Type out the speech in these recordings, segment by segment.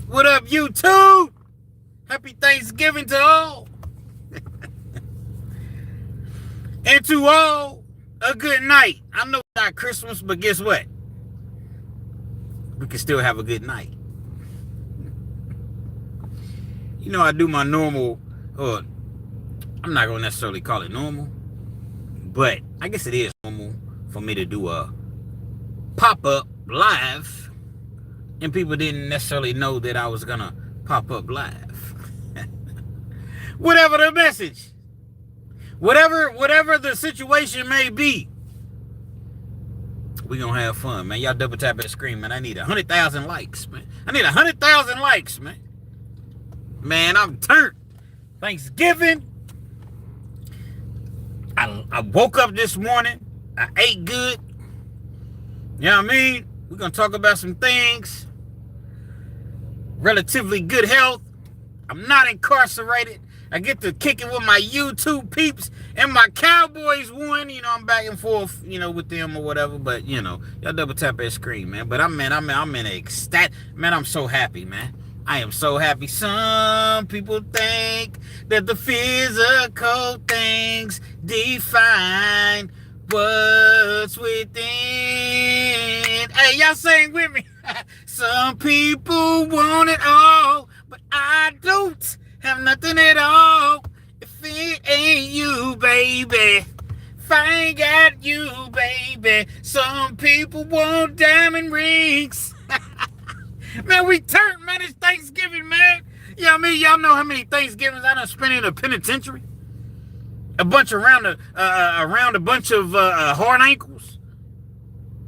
What up, YouTube? Happy Thanksgiving to all. And to all, a good night. I know it's not Christmas, but guess what? We can still have a good night. You know, I do my normal, or I'm not going to necessarily call it normal, but I guess it is normal for me to do a pop-up live, and people didn't necessarily know that I was going to pop up live. Whatever the message, whatever the situation may be, we gonna have fun, man. Y'all double tap that screen, man. I need 100,000 likes, man. I need 100,000 likes, man. Man, I'm turned. Thanksgiving. I woke up this morning. I ate good. You know what I mean? We're gonna talk about some things. Relatively good health. I'm not incarcerated. I get to kick it with my YouTube peeps, and my Cowboys won. You know, I'm back and forth, you know, with them or whatever. But you know, y'all double tap that screen, man. But I'm in ecstatic, man. I'm so happy, man. I am so happy. Some people think that the physical things define what's within. Hey, y'all sing with me. Some people want it all, but I don't have nothing at all. If it ain't you, baby. If I ain't got you, baby. Some people want diamond rings. Man, we turned, man. It's Thanksgiving, man. You know what I mean? Y'all know how many Thanksgivings I done spent in a penitentiary? A bunch around a bunch of hard ankles.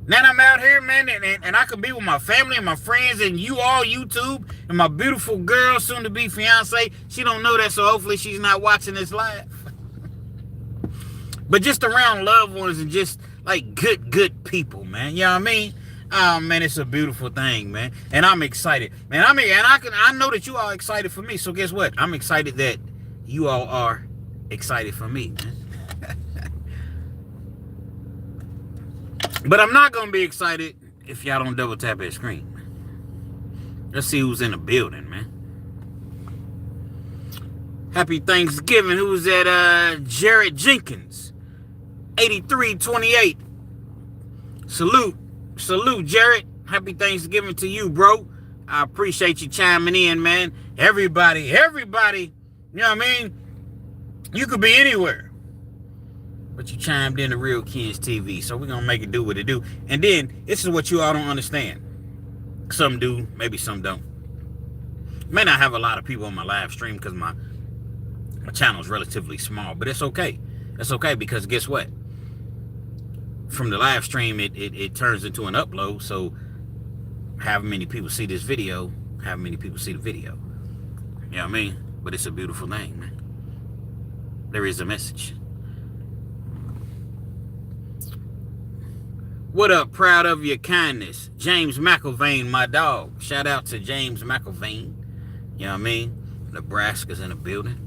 Now I'm out here, man, and I can be with my family and my friends and you all, YouTube, and my beautiful girl, soon-to-be fiance. She don't know that, so hopefully she's not watching this live. But just around loved ones and just, like, good people, man. You know what I mean? Oh, man, it's a beautiful thing, man. And I'm excited. Man, I know that you all excited for me, so guess what? I'm excited that you all are excited for me, man. But I'm not going to be excited if y'all don't double tap that screen. Let's see who's in the building, man. Happy Thanksgiving. Who's that? Jared Jenkins. 8328. Salute, Jared. Happy Thanksgiving to you, bro. I appreciate you chiming in, man. Everybody. You know what I mean? You could be anywhere. But you chimed in to Realkens TV, so we're going to make it do what it do. And then, this is what you all don't understand. Some do, maybe some don't. May not have a lot of people on my live stream because my channel is relatively small, but it's okay. It's okay because guess what? From the live stream, it turns into an upload, so however many people see this video, however many people see the video. You know what I mean? But it's a beautiful thing, man. There is a message. What up? Proud of your kindness. James McIlvain, my dog. Shout out to James McIlvain. You know what I mean? Nebraska's in the building.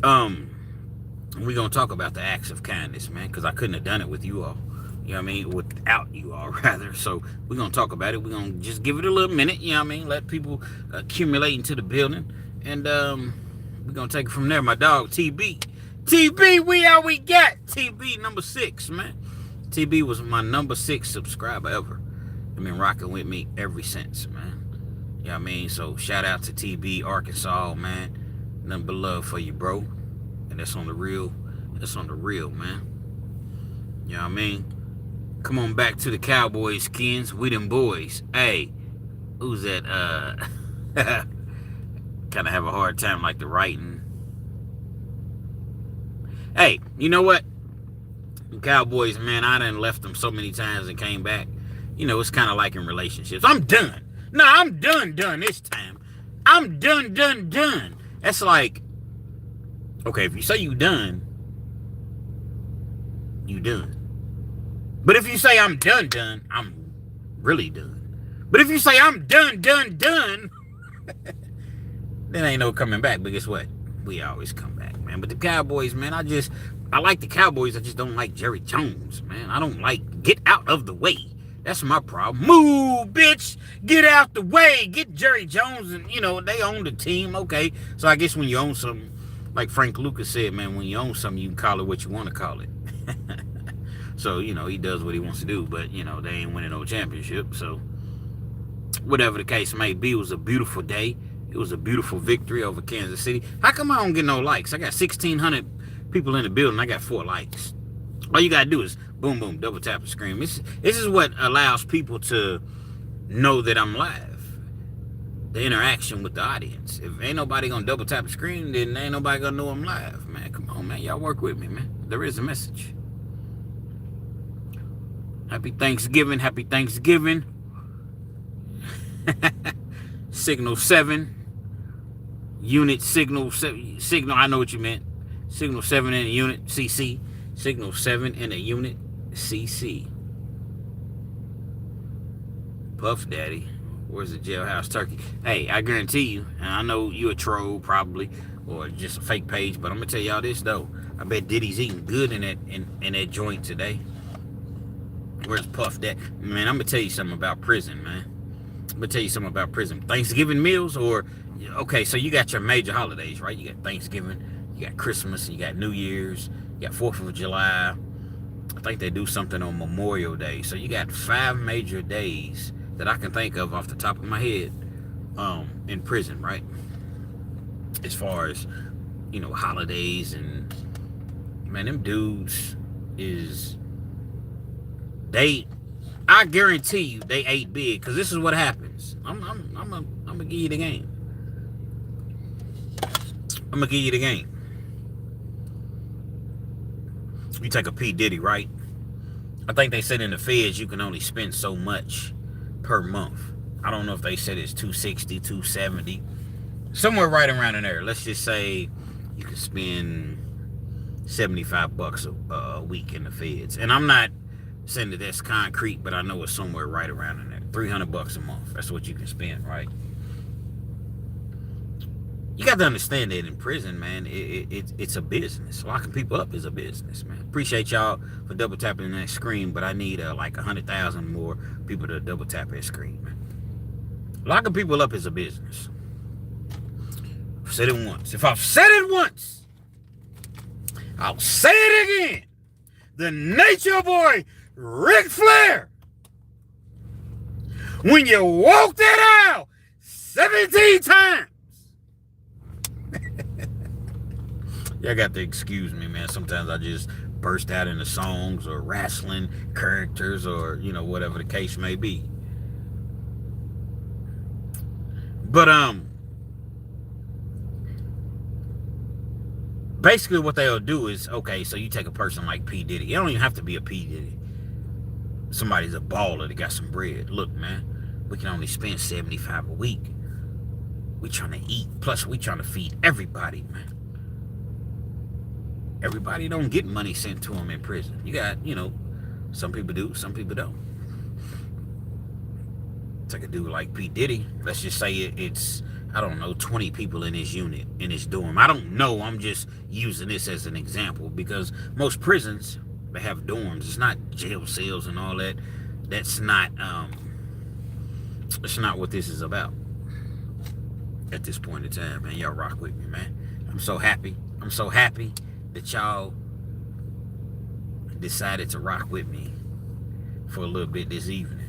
We're going to talk about the acts of kindness, man, because I couldn't have done it with you all. You know what I mean? Without you all, rather. So we're going to talk about it. We're going to just give it a little minute, you know what I mean? Let people accumulate into the building. And we're going to take it from there. My dog, TB. TB, we got. TB number 6, man. TB was my number 6 subscriber ever. I've been rocking with me ever since, man. You know what I mean? So shout out to TB, Arkansas, man. Nothing but love for you, bro. And that's on the real. That's on the real, man. You know what I mean? Come on back to the Cowboys, Kens. We them boys. Hey, who's that? Kind of have a hard time like the writing. Hey, you know what? Cowboys, man, I done left them so many times and came back. You know, it's kind of like in relationships. I'm done. No, I'm done this time. I'm done. That's like, okay, if you say you done, you done. But if you say I'm done, I'm really done. But if you say I'm done, then ain't no coming back. But guess what? We always come back, man. But the Cowboys, man, I like the Cowboys. I just don't like Jerry Jones, man. I don't like, get out of the way. That's my problem. Move, bitch. Get out the way. Get Jerry Jones and, they own the team. Okay. So I guess when you own something, like Frank Lucas said, man, when you own something, you can call it what you want to call it. So, he does what he wants to do, but, they ain't winning no championship. So whatever the case may be, it was a beautiful day. It was a beautiful victory over Kansas City. How come I don't get no likes? I got 1,600 people in the building. I got 4 likes. All you got to do is boom, boom, double tap and scream. This is what allows people to know that I'm live. The interaction with the audience. If ain't nobody going to double tap and scream, then ain't nobody going to know I'm live. Man, come on, man. Y'all work with me, man. There is a message. Happy Thanksgiving. Happy Thanksgiving. Signal 7. Unit Signal, I know what you meant. Signal 7 in a unit, CC. Signal 7 in a unit, CC. Puff Daddy, where's the jailhouse turkey? Hey, I guarantee you, and I know you a troll probably, or just a fake page, but I'm gonna tell y'all this though. I bet Diddy's eating good in that joint today. Where's Puff Daddy? Man, I'm gonna tell you something about prison, man. I'm gonna tell you something about prison. Thanksgiving meals, or okay, so you got your major holidays, right? You got Thanksgiving, you got Christmas, you got New Year's, you got 4th of July. I think they do something on Memorial Day. So you got 5 major days that I can think of off the top of my head in prison, right? As far as, holidays, and man, them dudes I guarantee you they ate big, because this is what happens. I'm gonna give you the game. I'm gonna give you the game. You take a P. Diddy, right? I think they said in the feds you can only spend so much per month. I don't know if they said it's 260, 270. Somewhere right around in there. Let's just say you can spend $75 a week in the feds. And I'm not saying that that's concrete, but I know it's somewhere right around in there. $300 a month. That's what you can spend, right? You got to understand that in prison, man, it's a business. Locking people up is a business, man. Appreciate y'all for double tapping that screen, but I need like 100,000 more people to double tap that screen, man. Locking people up is a business. I've said it once. If I've said it once, I'll say it again. The Nature Boy, Ric Flair. When you walk that aisle 17 times. Y'all got to excuse me, man. Sometimes I just burst out into songs or wrestling characters or, whatever the case may be. But, basically what they'll do is, okay, so you take a person like P. Diddy. You don't even have to be a P. Diddy. Somebody's a baller that got some bread. Look, man, we can only spend $75 a week. We trying to eat. Plus, we trying to feed everybody, man. Everybody don't get money sent to them in prison. You got, some people do, some people don't. Take a dude like P. Diddy. Let's just say it's, I don't know, 20 people in his unit, in his dorm. I don't know. I'm just using this as an example because most prisons, they have dorms. It's not jail cells and all that. That's not what this is about at this point in time, man. Y'all rock with me, man. I'm so happy. I'm so happy that y'all decided to rock with me for a little bit this evening.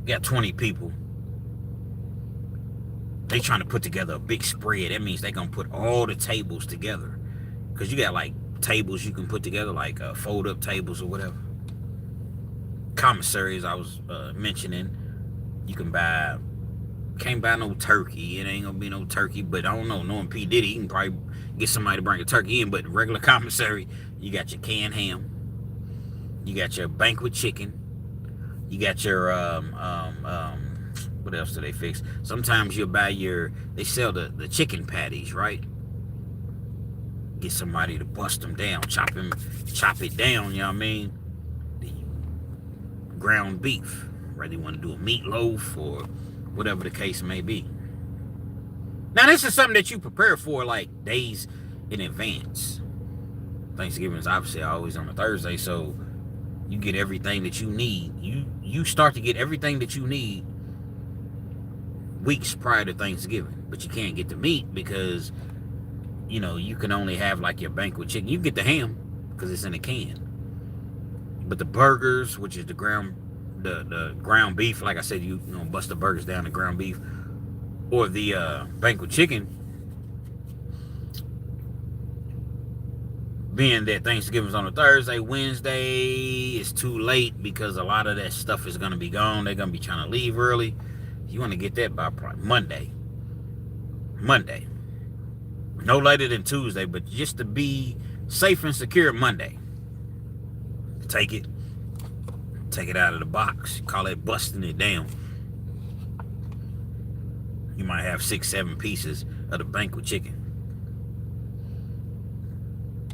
Got 20 people. They trying to put together a big spread. That means they gonna put all the tables together. Because you got like tables you can put together, like fold up tables or whatever. Commissaries I was mentioning. You can buy, can't buy no turkey. It ain't gonna be no turkey, but I don't know. Knowing P. Diddy, you can probably get somebody to bring a turkey in, but regular commissary, you got your canned ham. You got your banquet chicken. You got your, what else do they fix? Sometimes you'll buy they sell the chicken patties, right? Get somebody to bust them down, chop it down, you know what I mean? The ground beef, whether you want to do a meatloaf or whatever the case may be. Now, this is something that you prepare for like days in advance. Thanksgiving is obviously always on a Thursday, so You get everything that you need. You start to get everything that you need weeks prior to Thanksgiving. But you can't get the meat because, you know, you can only have like your banquet chicken. You get the ham because it's in a can. But the burgers, which is the ground beef, like I said, you know, bust the burgers down to ground beef, or the banquet chicken, being that Thanksgiving's on a Thursday, Wednesday is too late because a lot of that stuff is going to be gone. They're going to be trying to leave early. You want to get that by Monday. No later than Tuesday, but just to be safe and secure, Monday. Take it out of the box. Call it busting it down. You might have 6-7 pieces of the banquet chicken.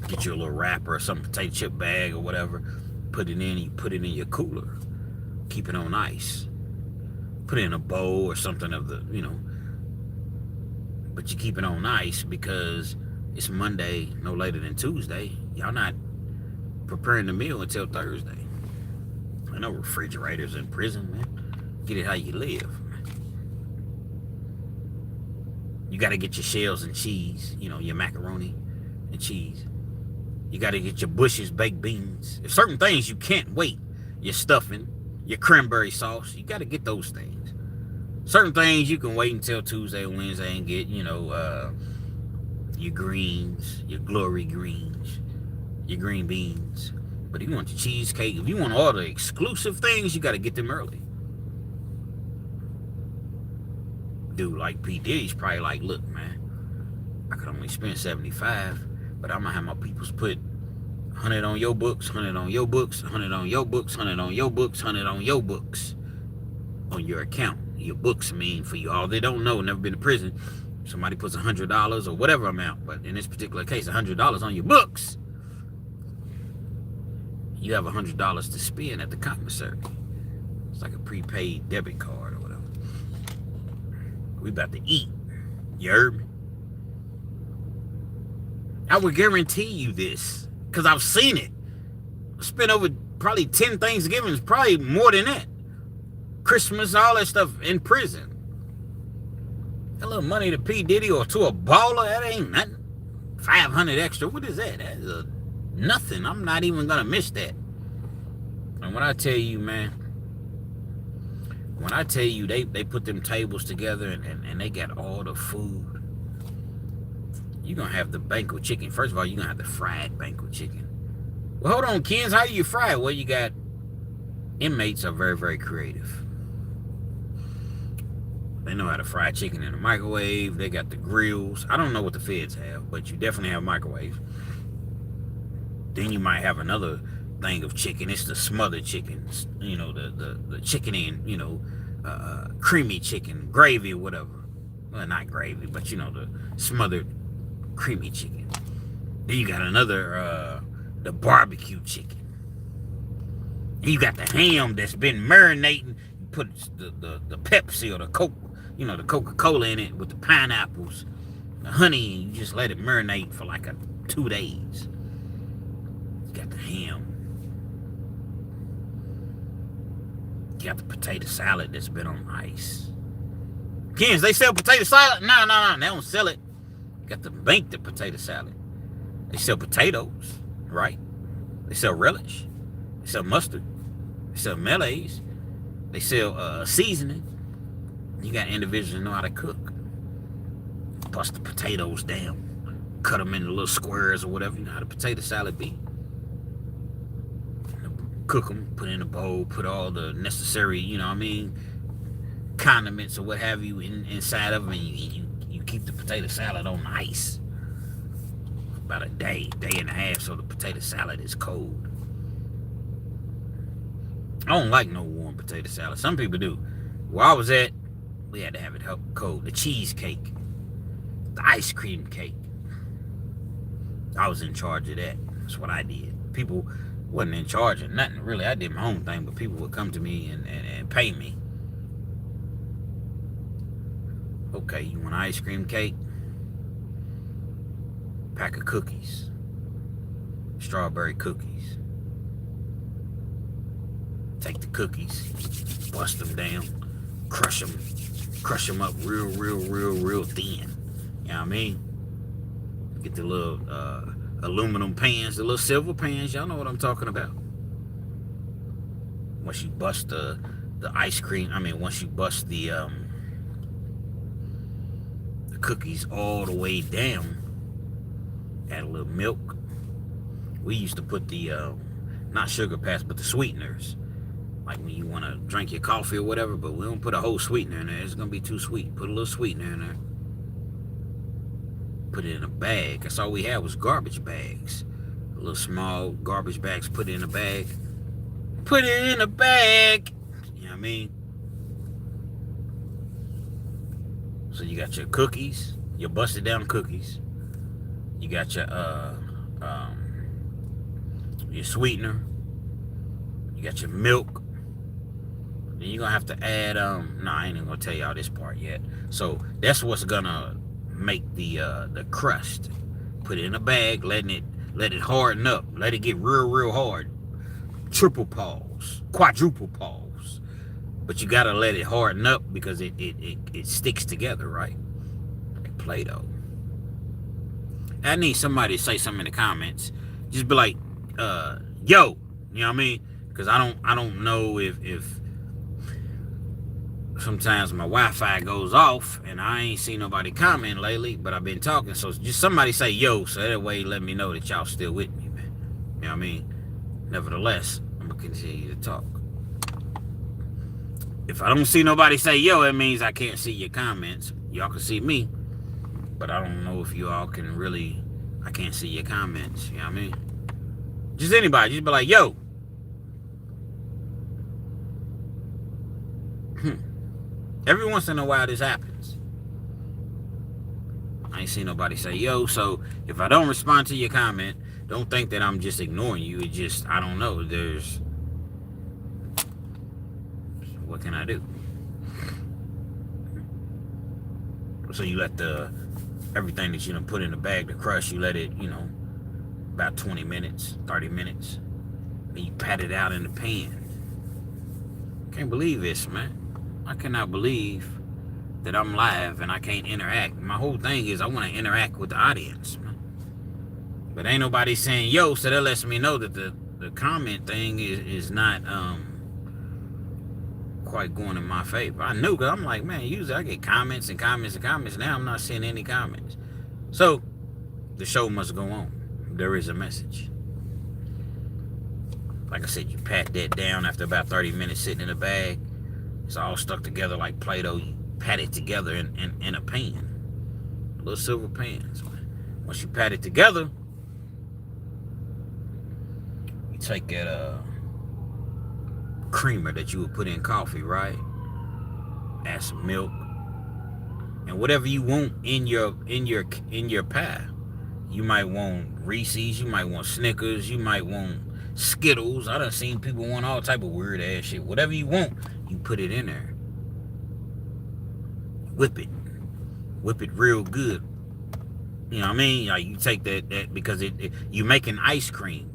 Get you a little wrapper or some potato chip bag or whatever. Put it in. You put it in your cooler. Keep it on ice. Put it in a bowl or something of the, you know. But you keep it on ice because it's Monday, no later than Tuesday. Y'all not preparing the meal until Thursday. I know refrigerators in prison, man. Get it how you live. You got to get your shells and cheese, you know, your macaroni and cheese. You got to get your Bush's baked beans. There's certain things you can't wait. Your stuffing, your cranberry sauce. You got to get those things. Certain things you can wait until Tuesday or Wednesday and get, you know, your greens, your glory greens, your green beans. But if you want your cheesecake, if you want all the exclusive things, you got to get them early. Dude like P. Diddy's probably like, look, man, I could only spend 75, but I'm going to have my peoples put 100 on your books, 100 on your books, 100 on your books, 100 on your books, 100 on your books, on your account. Your books mean, for you all they don't know, never been to prison, somebody puts $100 or whatever amount, but in this particular case, $100 on your books. You have $100 to spend at the commissary. It's like a prepaid debit card or whatever. We about to eat. You heard me? I would guarantee you this, because I've seen it. I spent over probably 10 Thanksgivings, probably more than that. Christmas, all that stuff in prison. A little money to P. Diddy or to a baller, that ain't nothing. 500 extra, what is that? That's nothing. I'm not even gonna miss that. And when I tell you, man, when I tell you they put them tables together and they got all the food, you're gonna have the banquet chicken. First of all, you're gonna have the fried banquet chicken. Well, hold on, Kens, how do you fry it? Well, you got inmates are very, very creative. They know how to fry chicken in a microwave. They got the grills. I don't know what the feds have, but you definitely have microwaves. Then you might have another thing of chicken. It's the smothered chicken, you know, the chicken in, you know, creamy chicken, gravy or whatever. Well, not gravy, but you know, the smothered creamy chicken. Then you got another, the barbecue chicken. And you got the ham that's been marinating. You put the Pepsi or the Coke, you know, the Coca-Cola in it with the pineapples, the honey, and you just let it marinate for like 2 days. You got the ham. You got the potato salad that's been on ice. Kens, they sell potato salad? No, they don't sell it. You got to make the potato salad. They sell potatoes, right? They sell relish. They sell mustard. They sell mayonnaise. They sell seasoning. You got individuals that know how to cook. Bust the potatoes down. Cut them into little squares or whatever. You know how the potato salad be. Cook them, put in a bowl, put all the necessary, you know what I mean, condiments or what have you inside of them, and you keep the potato salad on ice for about a day and a half, so the potato salad is cold. I don't like no warm potato salad. Some people do. Where I was at, we had to have it cold. The cheesecake, the ice cream cake. I was in charge of that. That's what I did. People wasn't in charge of nothing, really. I did my own thing, but people would come to me and pay me. Okay, you want ice cream cake? Pack of cookies. Strawberry cookies. Take the cookies, bust them down, crush them up real thin. You know what I mean? Get the little aluminum pans, the little silver pans. Y'all know what I'm talking about. Once you bust the ice cream, once you bust the cookies all the way down, add a little milk. We used to put the not sugar pads, but the sweeteners. Like when you want to drink your coffee or whatever, but we don't put a whole sweetener in there. It's going to be too sweet. Put a little sweetener in there. Put it in a bag. That's all we had was garbage bags. Little small garbage bags, put it in a bag. Put it in a bag. You know what I mean? So you got your cookies, your busted down cookies. You got your sweetener. You got your milk. Then you're gonna have to add I ain't even gonna tell y'all this part yet. So that's what's gonna make the crust. Put it in a bag, let it harden up, let it get real hard. Triple pause, quadruple pause. But you gotta let it harden up because it sticks together, right? Like Play-Doh. I need somebody to say something in the comments. Just be like, yo, you know what I mean? Because I don't know if sometimes my Wi-Fi goes off and I ain't seen nobody comment lately, but I've been talking. So just somebody say yo, so that way let me know that y'all still with me, man. You know what I mean? Nevertheless, I'm gonna continue to talk. If I don't see nobody say yo, it means I can't see your comments. Y'all can see me, but I don't know if you all can really, I can't see your comments. You know what I mean? Just anybody, just be like, yo. Every once in a while this happens. I ain't seen nobody say yo, so if I don't respond to your comment, don't think that I'm just ignoring you. It just, I don't know, what can I do? So you let everything that you done put in the bag to crush, you let it, about 20 minutes, 30 minutes. Then you pat it out in the pan. Can't believe this, man. I cannot believe that I'm live and I can't interact. My whole thing is I want to interact with the audience, man. But ain't nobody saying yo, so that lets me know that the comment thing is not quite going in my favor. I knew, because I'm like, man, usually I get comments and comments and comments. Now I'm not seeing any comments. So the show must go on. There is a message. Like I said, you pat that down after about 30 minutes sitting in a bag. It's all stuck together like Play-Doh. You pat it together in a pan. Little silver pans. Once you pat it together, you take that creamer that you would put in coffee, right? Add some milk. And whatever you want in your pie. You might want Reese's, you might want Snickers, you might want Skittles. I done seen people want all type of weird ass shit. Whatever you want, you put it in there. Whip it real good. You know what I mean? Like you take that because you making ice cream.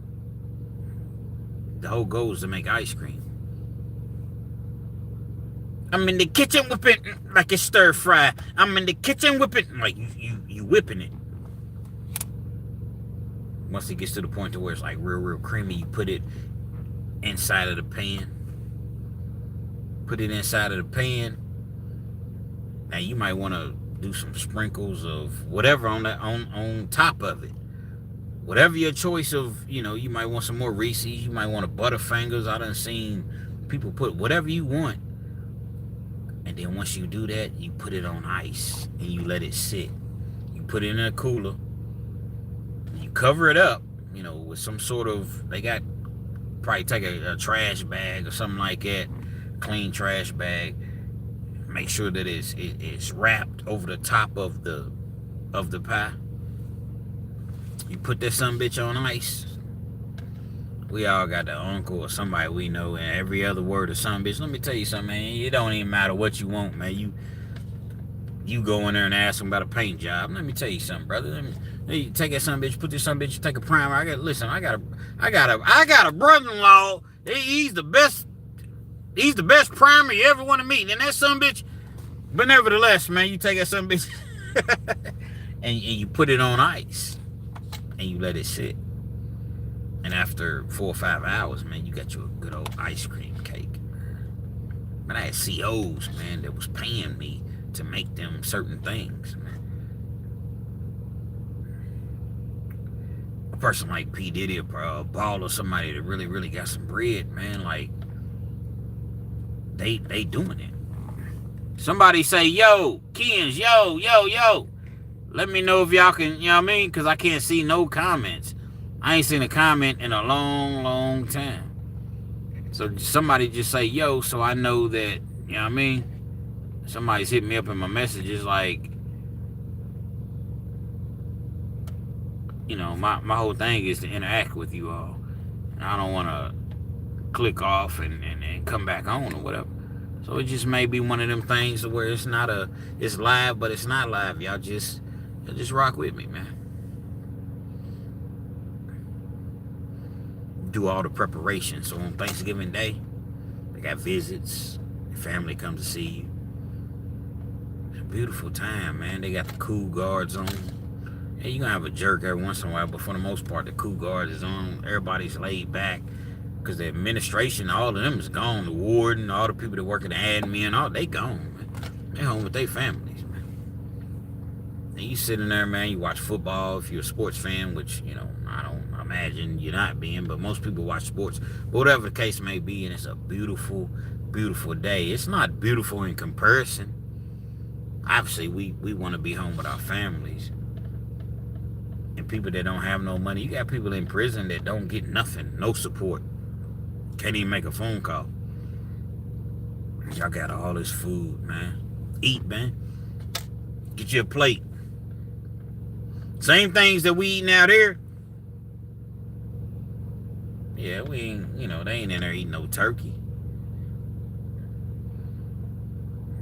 The whole goal is to make ice cream. I'm in the kitchen whipping like it's stir fry. I'm in the kitchen whipping like you whipping it. Once it gets to the point to where it's like real creamy, you put it inside of the pan. Put it inside of the pan. Now you might want to do some sprinkles of whatever on top of it. Whatever your choice of, you might want some more Reese's, you might want a Butterfingers. I done seen people put whatever you want. And then once you do that, you put it on ice and you let it sit. You put it in a cooler. You cover it up, with some sort of, they got, probably take a trash bag or something like that, clean trash bag. Make sure that it's wrapped over the top of the pie. You put that bitch on ice. We all got the uncle or somebody we know, and every other word of bitch. Let me tell you something, man. It don't even matter what you want, man. You go in there and ask them about a paint job. Let me tell you something, brother. You take that bitch, put this bitch, take a primer. I got a brother-in-law. He's the best He's the best primer you ever want to meet. And that son bitch, but nevertheless, man, you take that son bitch and you put it on ice and you let it sit. And after 4 or 5 hours, man, you got you a good old ice cream cake. But I had COs, man, that was paying me to make them certain things, man. A person like P. Diddy, a ball or somebody that really, really got some bread, man, like, they doing it. Somebody say, yo, Kens, yo. Let me know if y'all can, you know what I mean? Because I can't see no comments. I ain't seen a comment in a long, long time. So somebody just say, yo, so I know that, you know what I mean? Somebody's hitting me up in my messages like, you know, my whole thing is to interact with you all. And I don't want to click off and come back on or whatever. So it just may be one of them things where it's live, but it's not live. Y'all just rock with me, man. Do all the preparation. So on Thanksgiving Day, they got visits. Your family comes to see you. It's a beautiful time, man. They got the cool guards on. Yeah, you're gonna have a jerk every once in a while, but for the most part, the cool guards is on. Everybody's laid back because the administration, all of them is gone. The warden, all the people that work at the admin, all they gone, man. They home with their families, man. And you sitting there, man, you watch football if you're a sports fan, which, you know, I don't imagine you're not being, but most people watch sports. But whatever the case may be, and it's a beautiful, beautiful day. It's not beautiful in comparison. Obviously, we want to be home with our families. And people that don't have no money. You got people in prison that don't get nothing, no support. Can't even make a phone call. Y'all got all this food, man. Eat, man. Get you a plate. Same things that we eating out here. Yeah, we ain't, you know, they ain't in there eating no turkey.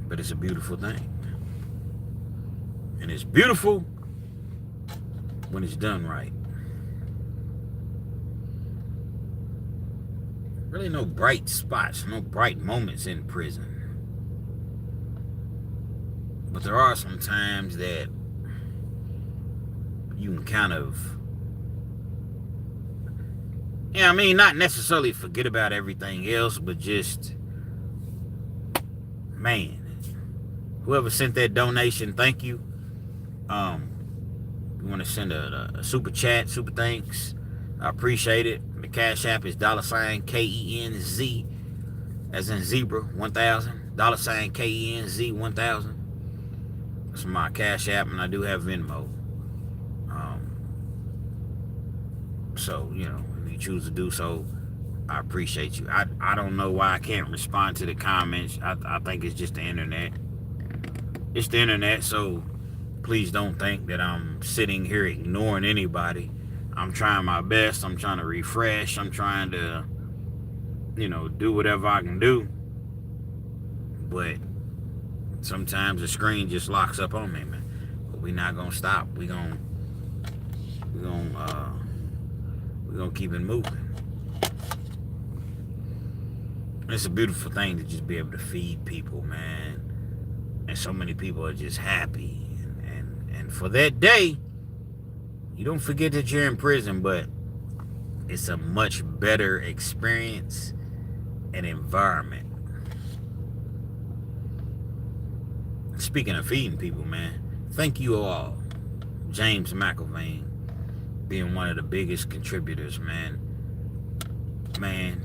But it's a beautiful thing. And it's beautiful when it's done right. Really no bright spots, no bright moments in prison. But there are some times that you can kind of, I mean, not necessarily forget about everything else, but just, man, whoever sent that donation, thank you. You want to send a super chat, super thanks, I appreciate it. The Cash App is $KENZ, as in zebra, 1,000. $KENZ 1,000. That's my Cash App, and I do have Venmo. So, you know, if you choose to do so, I appreciate you. I don't know why I can't respond to the comments. I think it's just the internet. It's the internet, so please don't think that I'm sitting here ignoring anybody. I'm trying my best. I'm trying to refresh. I'm trying to, you know, do whatever I can do. But sometimes the screen just locks up on me, man. But we're not gonna stop. We're gonna keep it moving. It's a beautiful thing to just be able to feed people, man. And so many people are just happy. And for that day, you don't forget that you're in prison, but it's a much better experience and environment. Speaking of feeding people, man, thank you all. James McIlvain being one of the biggest contributors, man. Man,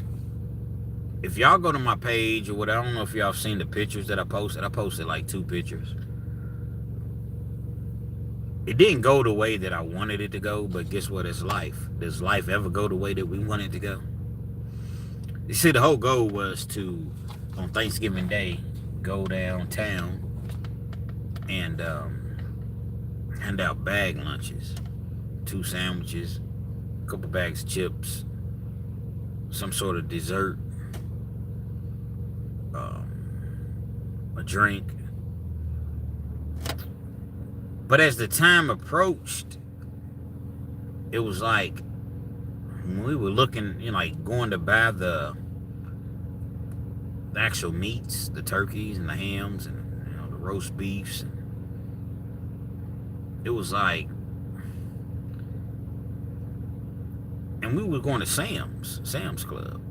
if y'all go to my page or what, I don't know if y'all seen the pictures that I posted. I posted like 2 pictures. It didn't go the way that I wanted it to go, but guess what? It's life. Does life ever go the way that we want it to go? You see, the whole goal was to, on Thanksgiving Day, go downtown and hand out bag lunches. 2 sandwiches, a couple bags of chips, some sort of dessert, a drink. But as the time approached, it was like when we were looking, you know, like going to buy the the actual meats, the turkeys and the hams and the roast beefs. And it was like, and we were going to Sam's Club,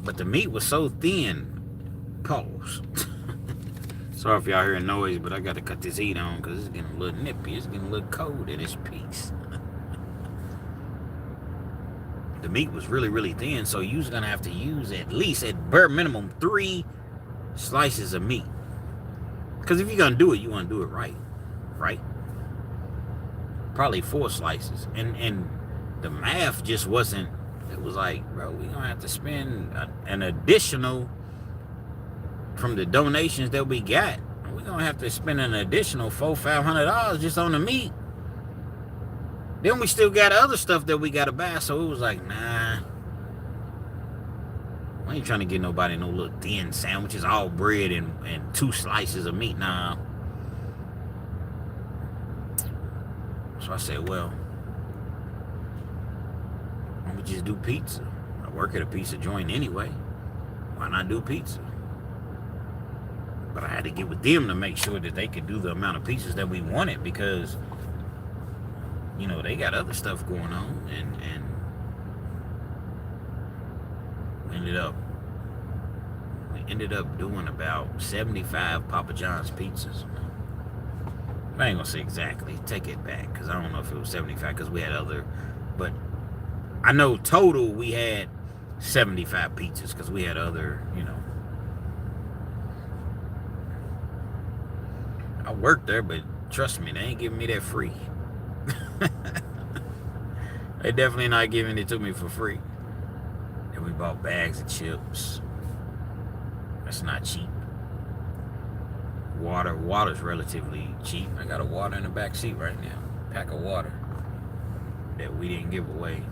but the meat was so thin. Pause. Sorry if y'all hearing noise, but I got to cut this heat on because it's getting a little nippy. It's getting a little cold at this piece. The meat was really, really thin, so you was going to have to use at least, at bare minimum, 3 slices of meat. Because if you're going to do it, you want to do it right. Right? Probably 4 slices. And the math just wasn't, it was like, bro, we're going to have to spend an additional, from the donations that we got, we're going to have to spend an additional $400-500 just on the meat. Then we still got other stuff that we got to buy. So it was like, nah. I ain't trying to get nobody no little thin sandwiches, all bread and 2 slices of meat. Nah. So I said, well, why don't we just do pizza? I work at a pizza joint anyway. Why not do pizza? But I had to get with them to make sure that they could do the amount of pizzas that we wanted, because they got other stuff going on, and we ended up doing about 75 Papa John's pizzas. I ain't gonna say exactly, take it back, because I don't know if it was 75, because we had other, but I know total we had 75 pizzas, because we had other, I worked there, but trust me, they ain't giving me that free. They definitely not giving it to me for free. And we bought bags of chips. That's not cheap. Water's relatively cheap. I got a water in the back seat right now. Pack of water that we didn't give away.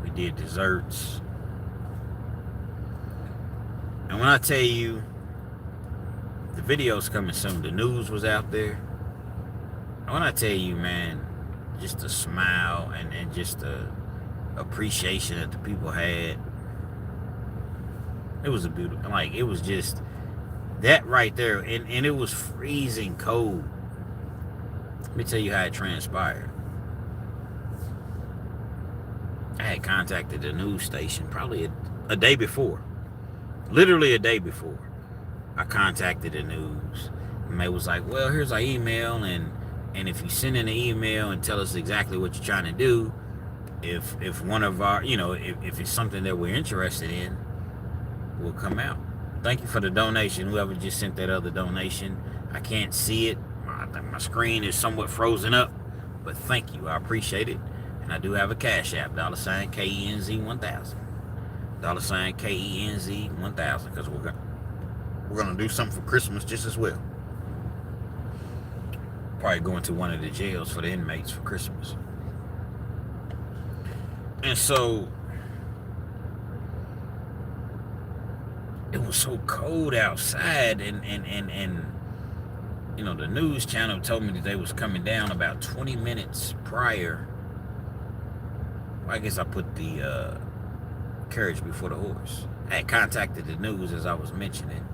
We did desserts. And when I tell you the video's coming soon, the news was out there. And when I tell you, man, just a smile and just a appreciation that the people had, it was a beautiful, like, it was just that right there. And it was freezing cold. Let me tell you how it transpired. I had contacted the news station probably a day before. Literally a day before. I contacted the news. And they was like, well, here's our email, and if you send in an email and tell us exactly what you're trying to do, if one of our, if it's something that we're interested in, we'll come out. Thank you for the donation. Whoever just sent that other donation, I can't see it. My screen is somewhat frozen up, but thank you. I appreciate it. And I do have a Cash App, $KENZ1000. $KENZ1000, because we're gonna do something for Christmas just as well. Probably going to one of the jails for the inmates for Christmas. And so it was so cold outside, and the news channel told me that they was coming down about 20 minutes prior. I guess I put the carriage before the horse. I had contacted the news as I was mentioning.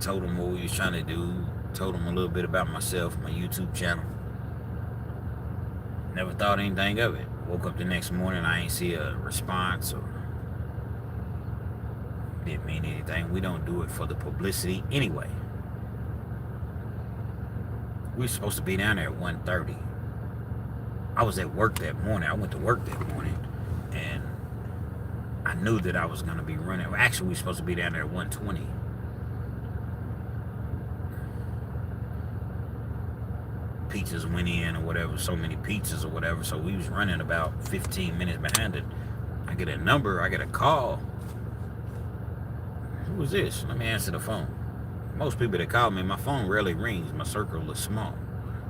Told them what we was trying to do. Told them a little bit about myself, my YouTube channel. Never thought anything of it. Woke up the next morning, I ain't see a response, or didn't mean anything. We don't do it for the publicity anyway. We were supposed to be down there at 1:30. I was at work that morning. I went to work that morning, and I knew that I was going to be running. Actually, we were supposed to be down there at 1:20. Pizzas went in or whatever, so many pizzas or whatever, so we was running about 15 minutes behind it. I get a number, I get a call. Who is this? Let me answer the phone. Most people that call me, my phone rarely rings. My circle is small.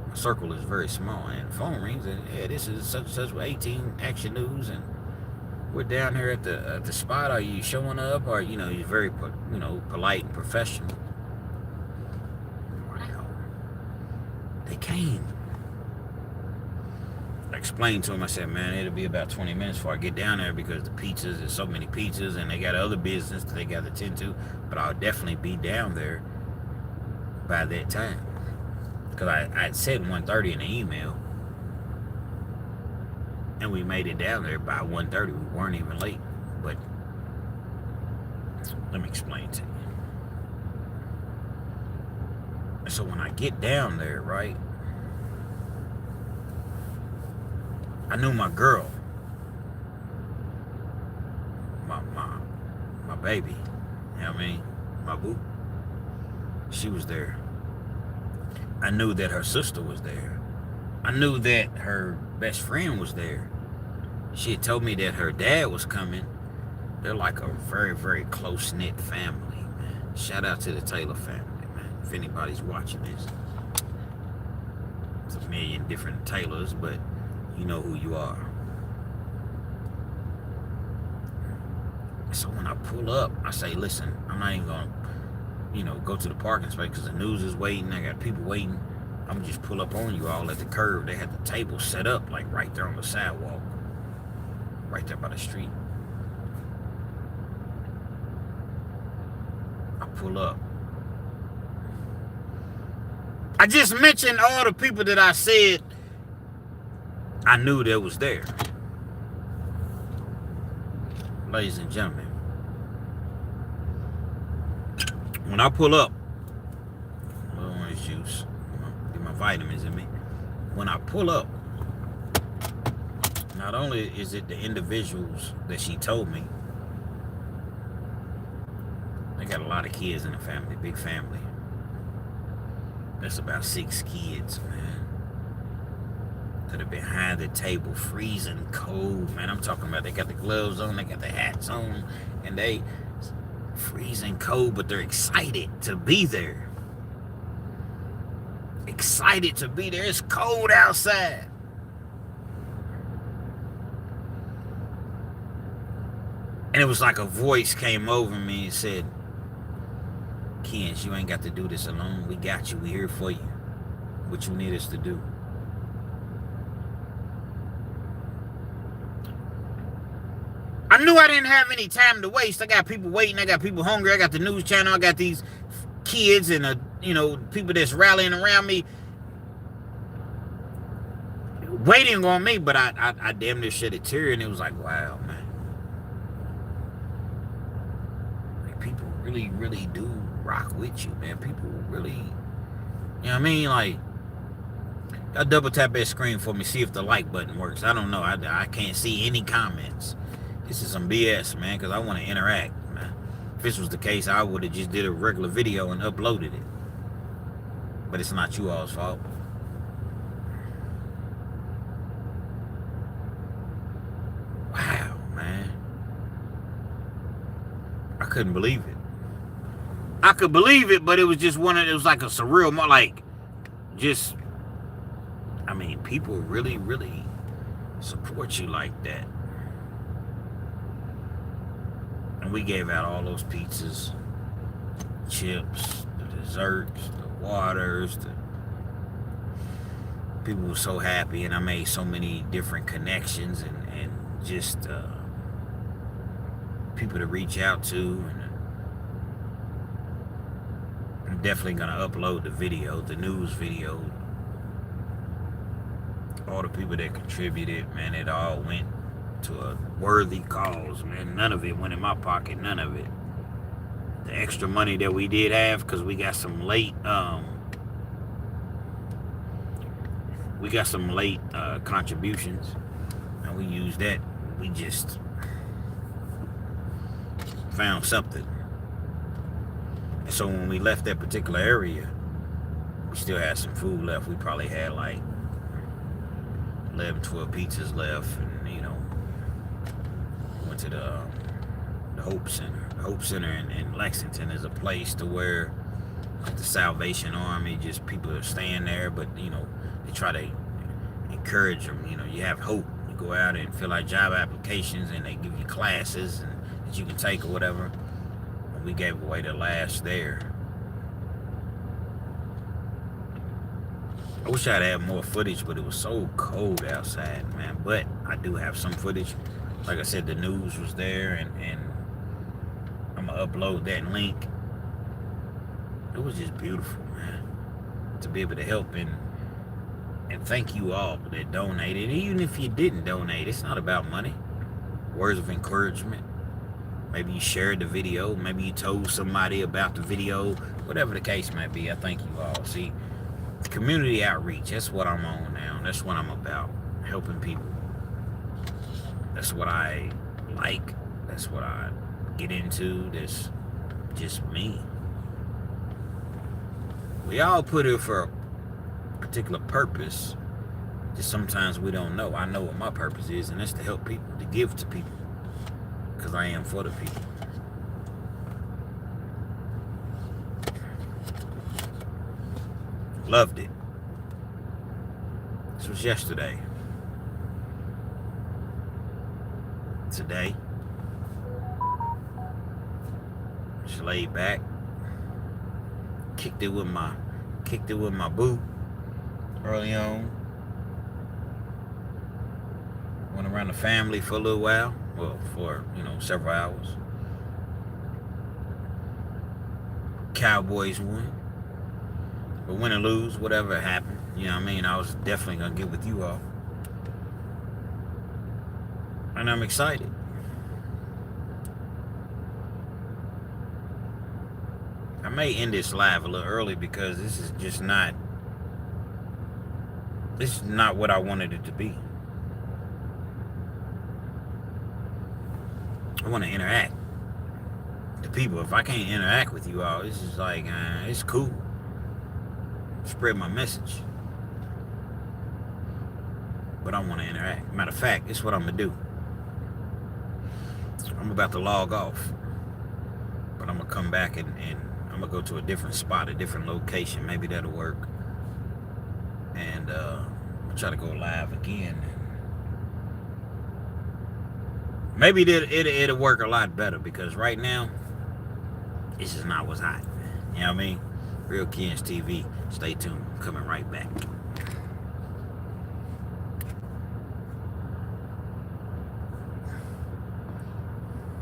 My circle is very small, and the phone rings, and yeah, this is such and such with 18 Action News, and we're down here at the spot. Are you showing up? Or you're very polite and professional. Wow. They came. I explained to him, I said, man, it'll be about 20 minutes before I get down there because the pizzas, there's so many pizzas and they got other business that they got to tend to. But I'll definitely be down there by that time. Because I said 1:30 in the email. And we made it down there by 1:30. We weren't even late. But let me explain to you. So when I get down there, right, I knew my girl, my baby, you know what I mean, my boo. She was there. I knew that her sister was there. I knew that her best friend was there. She had told me that her dad was coming. They're like a very, very close-knit family, man. Shout out to the Taylor family, man. If anybody's watching this. It's a million different Taylors, but you know who you are. So when I pull up, I say, listen, I'm not even going to, go to the parking space because the news is waiting. I got people waiting. I'm just pull up on you all at the curb. They had the table set up like right there on the sidewalk. Right there by the street. I pull up. I just mentioned all the people that I said I knew that was there. Ladies and gentlemen, when I pull up, a little orange juice, get my vitamins in me. When I pull up, not only is it the individuals that she told me, they got a lot of kids in the family, big family. That's about 6 kids, man. That are behind the table, freezing cold, man. I'm talking about they got the gloves on, they got the hats on, and they freezing cold, but they're excited to be there. Excited to be there. It's cold outside. And it was like a voice came over me and said, Kens, you ain't got to do this alone. We got you. We here for you. What you need us to do. I knew I didn't have any time to waste. I got people waiting. I got people hungry. I got the news channel. I got these kids and, people that's rallying around me waiting on me. But I damn near shed a tear, and it was like, wow, man. Like, people really, really do rock with you, man. People really, you know what I mean? Like, y'all double tap that screen for me. See if the like button works. I don't know. I can't see any comments. This is some BS, man, because I want to interact, man. If this was the case, I would have just did a regular video and uploaded it. But it's not you all's fault. Wow, man. I couldn't believe it. I could believe it, but it was just it was like a surreal, like, just, I mean, people really, really support you like that. And we gave out all those pizzas, chips, the desserts, the waters. People were so happy, and I made so many different connections and just people to reach out to. And I'm definitely going to upload the video, the news video. All the people that contributed, man, it all went to a worthy cause, man. None of it went in my pocket, none of it. The extra money that we did have, because we got some late contributions, and we used that. We just found something. And so when we left that particular area, we still had some food left. We probably had like 11, 12 pizzas left, and went to the Hope Center. The Hope Center in Lexington is a place to where the Salvation Army, just people are staying there, but they try to encourage them. You have hope. You go out and fill out job applications, and they give you classes that you can take or whatever. And we gave away the last there. I wish I'd had more footage, but it was so cold outside, man. But I do have some footage. Like I said, the news was there, and I'm gonna upload that link. It was just beautiful, man, to be able to help and thank you all that donated. Even if you didn't donate, it's not about money. Words of encouragement. Maybe you shared the video. Maybe you told somebody about the video. Whatever the case might be, I thank you all. See, community outreach, that's what I'm on now. That's what I'm about. Helping people. That's what I like. That's what I get into. That's just me. We all put it for a particular purpose. Just sometimes we don't know. I know what my purpose is, and that's to help people, to give to people. Because I am for the people. Loved it. This was yesterday. Today, just laid back, kicked it with my boo early on. Went around the family for a little while. Well, for, several hours. Cowboys won. But win or lose, whatever happened, you know what I mean? I was definitely going to get with you all. And I'm excited. I may end this live a little early because this is not what I wanted it to be. I want to interact with the people. If I can't interact with you all, it's just like, it's cool. Spread my message. But I want to interact. Matter of fact, this is what I'm going to do. I'm about to log off. But I'm going to come back and I'm going to go to a different spot, a different location. Maybe that'll work. And I'll try to go live again. Maybe it'll work a lot better because right now, it's just not what's hot. You know what I mean? RealkenzTV. Stay tuned. I'm coming right back.